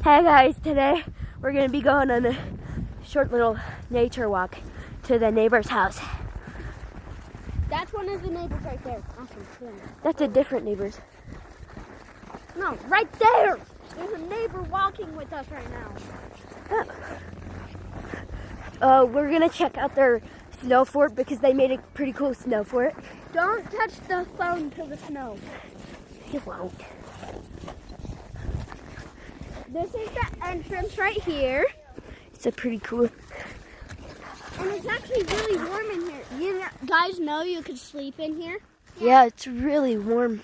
Hey guys, today we're going to be going on a short little nature walk to the neighbor's house. That's one of the neighbors right there. Awesome. Yeah. That's a different neighbor's. No, right there! There's a neighbor walking with us right now. We're going to check out their snow fort because they made a pretty cool snow fort. Don't touch the phone to the snow. You won't. This is the entrance right here. It's a pretty cool. And it's actually really warm in here. You guys know you could sleep in here? Yeah, it's really warm.